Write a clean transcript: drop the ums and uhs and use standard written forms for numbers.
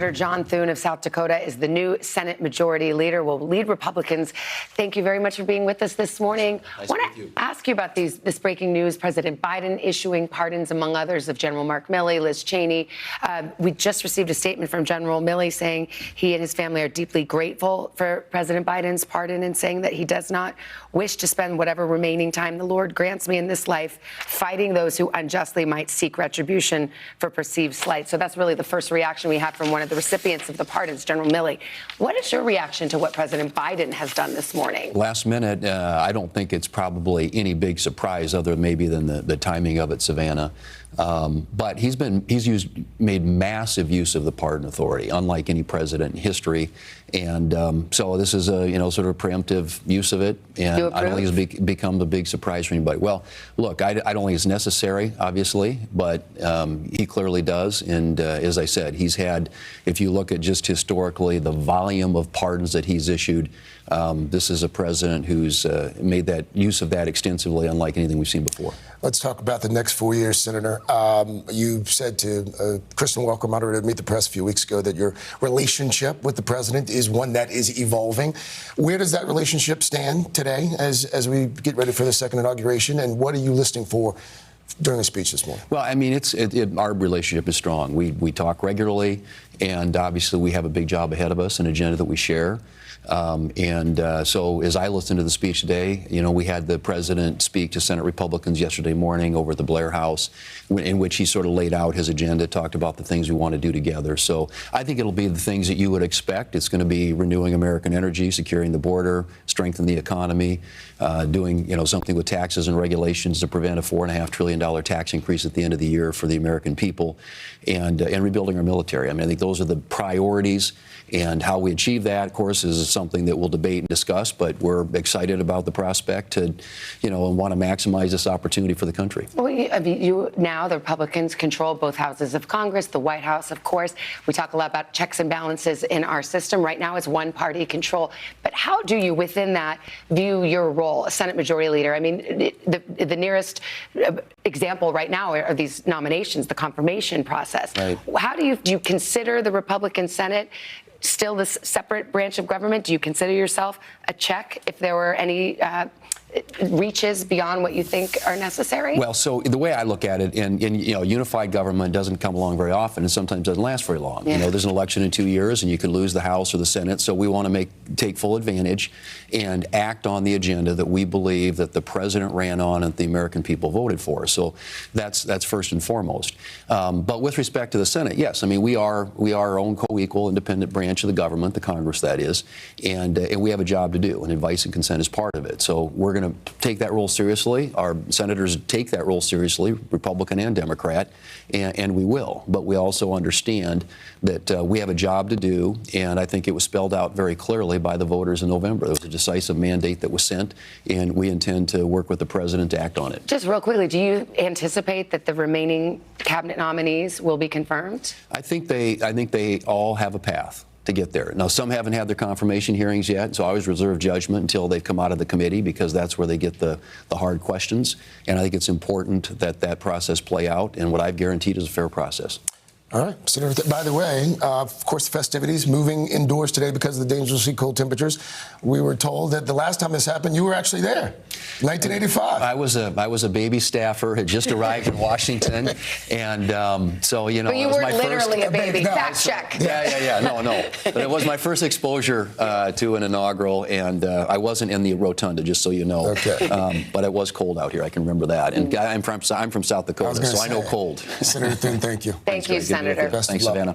Senator John Thune of South Dakota is the new Senate Majority Leader, will lead Republicans. Thank you very much for being with us this morning. Nice I want to ask you about this breaking news. President Biden issuing pardons, among others, of General Mark Milley, Liz Cheney. We just received a statement from General Milley saying he and his family are deeply grateful for President Biden's pardon and saying that he does not wish to spend whatever remaining time the Lord grants me in this life fighting those who unjustly might seek retribution for perceived slight. So that's really the first reaction we had from one of the recipients of the pardons, General Milley. What is your reaction to what President Biden has done this morning? Last minute, I don't think it's probably any big surprise other maybe than the timing of it, Savannah. But he's made massive use of the pardon authority, unlike any president in history. And so this is a sort of preemptive use of it, and I don't think it's become a big surprise for anybody. Well, look, I don't think it's necessary, obviously, but he clearly does. And as I said, he's had, if you look at just historically the volume of pardons that he's issued, this is a president who's made that use of that extensively, unlike anything we've seen before. Let's talk about the next 4 years, Senator. You said to Kristen Welker, moderator at Meet the Press a few weeks ago, that your relationship with the president is one that is evolving. Where does that relationship stand today as we get ready for the second inauguration? And what are you listening for during the speech this morning? Well, I mean, our relationship is strong. We talk regularly, and obviously we have a big job ahead of us, an agenda that we share. So as I listened to the speech today, we had the president speak to Senate Republicans yesterday morning over at the Blair House, in which he sort of laid out his agenda, talked about the things we want to do together. So I think it'll be the things that you would expect. It's going to be renewing American energy, securing the border, strengthening the economy, doing something with taxes and regulations to prevent a $4.5 trillion tax increase at the end of the year for the American people, and rebuilding our military. I mean, I think those are the priorities, and how we achieve that, of course, is something that we'll debate and discuss, but we're excited about the prospect to, and want to maximize this opportunity for the country. Well, now the Republicans control both houses of Congress, the White House, of course. We talk a lot about checks and balances in our system. Right now it's one-party control. But how do you, within that, view your role as Senate Majority Leader? I mean, the nearest example right now are these nominations, the confirmation process. Right. How do you consider the Republican Senate still this separate branch of government? Do you consider yourself a check if there were any reaches beyond what you think are necessary? Well, so the way I look at it, unified government doesn't come along very often, and sometimes doesn't last very long. Yeah. There's an election in 2 years, and you can lose the House or the Senate. So we want to take full advantage and act on the agenda that we believe that the president ran on and the American people voted for. So that's first and foremost. But with respect to the Senate, yes, I mean we are our own co-equal, independent branch of the government, the Congress, that is, and we have a job to do, and advice and consent is part of it. So we're going to take that role seriously. Our senators take that role seriously, Republican and Democrat, and we will. But we also understand that we have a job to do, and I think it was spelled out very clearly by the voters in November. There was a decisive mandate that was sent, and we intend to work with the president to act on it. Just real quickly, do you anticipate that the remaining cabinet nominees will be confirmed? I think they all have a path to get there. Now, some haven't had their confirmation hearings yet, so I always reserve judgment until they've come out of the committee, because that's where they get the hard questions. And I think it's important that process play out, and what I've guaranteed is a fair process. All right, Senator. By the way, of course, the festivities moving indoors today because of the dangerously cold temperatures. We were told that the last time this happened, you were actually there, 1985. I was a baby staffer, had just arrived in Washington, and so But you it was weren't my literally first, a baby. No, Fact check. Yeah. No. But it was my first exposure to an inaugural, and I wasn't in the rotunda, just so you know. Okay. But it was cold out here. I can remember that. And I'm from South Dakota, so I know cold. Senator Thune, thank you. Thank you, Senator. Best of Thanks, luck. Savannah.